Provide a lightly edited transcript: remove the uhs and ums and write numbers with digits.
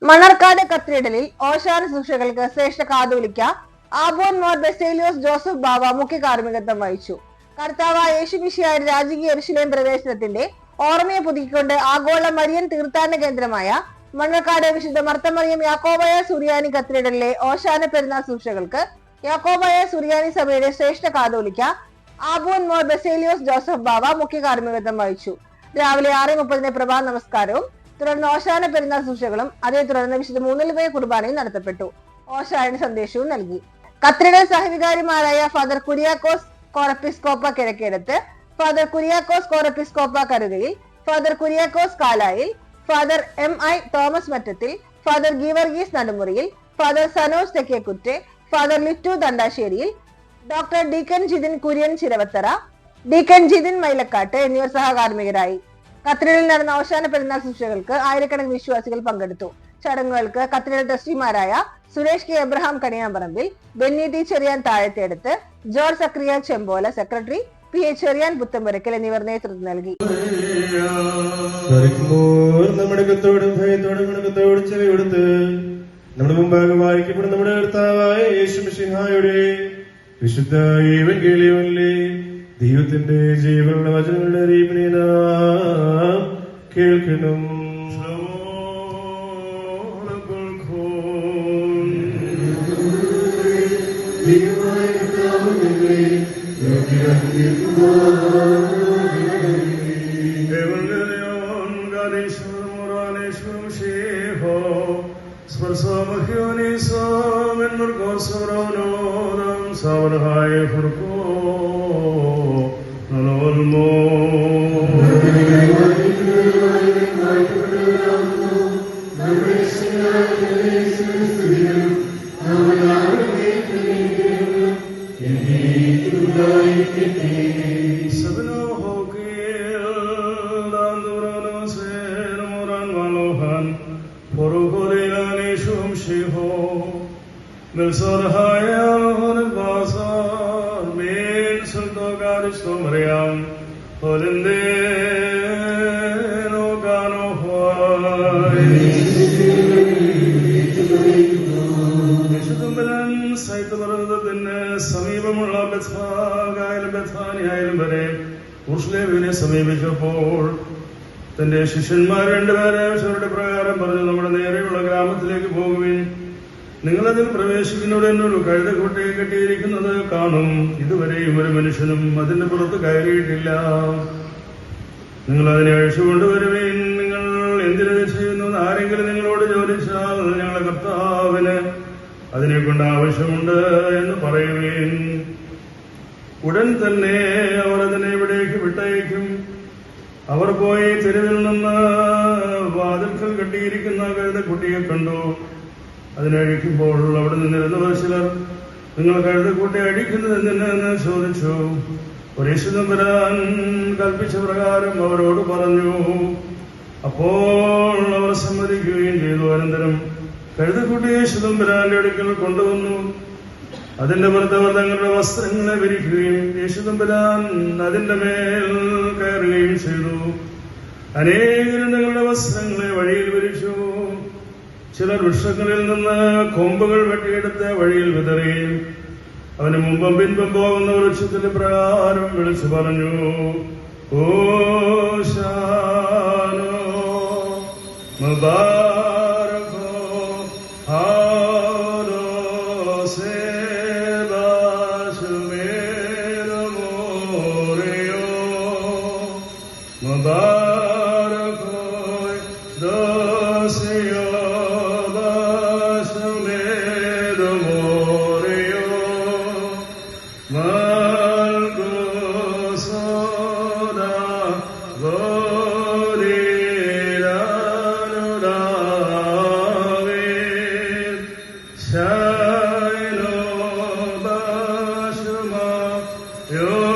മണർക്കാട് കത്തീഡ്രലിൽ ഓശാന ശുശ്രൂഷകൾക്ക് ശ്രേഷ്ഠ കാതോലിക്ക ആബോൻ more Baselios Joseph ബാവ മുഖ്യ കാർമ്മികത്വം വഹിച്ചു. കർത്താവായ യേശുമിശിഹായുടെ രാജകീയ യെരുശലേം പ്രവേശനത്തിന്റെ ഓർമ്മയെ പുതുക്കിക്കൊണ്ട് ആഗോള മരിയൻ തീർത്ഥാടന കേന്ദ്രമായ മണർക്കാട് വിശുദ്ധ മർത്തമറിയം യാക്കോബായ സുറിയാനി കത്തീഡ്രലിലെ ഓശാന പെരുന്നാൾ ശുശ്രൂഷകൾക്ക് യാക്കോബായ സുറിയാനി സഭയുടെ ശ്രേഷ്ഠ കാതോലിക്ക ആബോൻ മോർ ബെസേലിയോസ് ജോസഫ് ബാവ മുഖ്യ കാർമ്മികത്വം വഹിച്ചു. രാവിലെ 6:30 പ്രഭാത നമസ്കാരവും തുടർന്ന് ഓശാന പെരുന്നാൾ ശുശ്രൂഷകളും അതേ തുടർന്ന് വിശുദ്ധ മൂന്നിലുപയ കുർബാനയും നടത്തപ്പെട്ടു. ഓശാന സന്ദേശവും നൽകി. കത്തീഡ്രൽ സഹവികാരിമാരായ father Kuriakose Corepiscopa Kizhakkedath, father Kuriakose Corepiscopa Karukayil, father Kuriakose Kalayil, father MI Thomas Mattathil, father Geevarghese Nadumuriyil, father Sanoj Thekkekutte, father Littu Dandasseriyil, doctor deacon Jithin Kurian Chiravathara, deacon Jithin Mylakkattu എന്നിവർ സഹകാർമ്മികരായി. കത്തീഡ്രലിൽ നടന്ന ഓശാന പെരുന്നാൾ ശുശ്രൂഷകൾക്ക് ആയിരക്കണക്കിന് വിശ്വാസികൾ പങ്കെടുത്തു. ചടങ്ങുകൾക്ക് കത്തീഡ്രൽ ട്രസ്റ്റിമാരായ Suresh K Abraham Kaniyamparambil, Benny T Cherian Thazhathedath, George Zachariah Chempola secretary, PA Cherian Puthampurakkal എന്നിവർ നേതൃത്വം നൽകി. നമ്മുടെ കത്തോടും ഭയത്തോടും കണക്കത്തോടും ചെവിയെടുത്ത് നമ്മുടെ മുമ്പാകെ വായിക്കപ്പെടും നമ്മുടെ കർത്താവായ യേശുമിശിഹായുടെ വിശുദ്ധ ഈവൻഗേലിയോനിലെ ദൈവത്തിന്റെ ജീവനുള്ള വചനങ്ങളുടെ അറിയിപ്പിനെ നാം കേൾക്കണം. സമീപമുള്ള ബഥാനിയായാലും വരെ ഉർശ്ലേമിനെ സമീപിച്ചപ്പോൾ തന്റെ ശിഷ്യന്മാർ രണ്ടുപേരെ അവരുടെ പ്രകാരം പറഞ്ഞു, നമ്മുടെ നേരെയുള്ള ഗ്രാമത്തിലേക്ക് പോകുവിൻ. നിങ്ങളതിൽ പ്രവേശിക്കുന്നവിടെ എന്നൊരു കഴുതക്കൂട്ടയെ കെട്ടിയിരിക്കുന്നത് കാണും. ഇതുവരെയും ഒരു മനുഷ്യനും അതിന്റെ പുറത്ത് കയറിയിട്ടില്ല. നിങ്ങൾ അതിനെ അഴിച്ചുകൊണ്ടുവരുവിൻ. നിങ്ങൾ എന്തിനത് ചെയ്യുന്നു ആരെങ്കിലും നിങ്ങളോട് ചോദിച്ചാൽ ഞങ്ങളുടെ കർത്താവിന് അതിനെ കൊണ്ട് ആവശ്യമുണ്ട് എന്ന് പറയുവിൻ. ഉടൻ തന്നെ അവർ അതിനെ ഇവിടേക്ക് വിട്ടയക്കും. അവർ പോയി തെരുവിൽ നിന്ന് വാതിൽക്കൽ കെട്ടിയിരിക്കുന്ന കഴുതക്കുട്ടിയെ കണ്ടു. അതിനഴിക്കുമ്പോൾ അവിടെ നിന്നിരുന്നവർ ചിലർ, നിങ്ങൾ കഴുതക്കുട്ടി അഴിക്കുന്നത് എന്തിനെന്ന് ചോദിച്ചു. യേശുദമ്പുരാൻ കൽപ്പിച്ച പ്രകാരം അവരോട് പറഞ്ഞു. അപ്പോൾ അവർ സമ്മതിക്കുകയും ചെയ്തു. അനന്തരം കഴുതക്കുട്ടി യേശുദമ്പുരാന്റെ അടുക്കൽ കൊണ്ടുവന്നു. അതിന്റെ പുറത്ത് അവർ തങ്ങളുടെ വസ്ത്രങ്ങളെ വിരിക്കുകയും യേശുദമ്പുരാൻ അതിന്റെ മേൽ കയറുകയും ചെയ്തു. അനേകരും തങ്ങളുടെ വസ്ത്രങ്ങളെ വഴിയിൽ വിരിച്ചു. ചിലർ വൃക്ഷങ്ങളിൽ നിന്ന് കൊമ്പുകൾ വെട്ടിയെടുത്ത് വഴിയിൽ വിതറി. അവന് മുമ്പും പിൻപും പോകുന്ന വൃക്ഷത്തിന്റെ പ്രകാരം വിളിച്ചു പറഞ്ഞു, ഓശാനോ മുബാരകോ Yo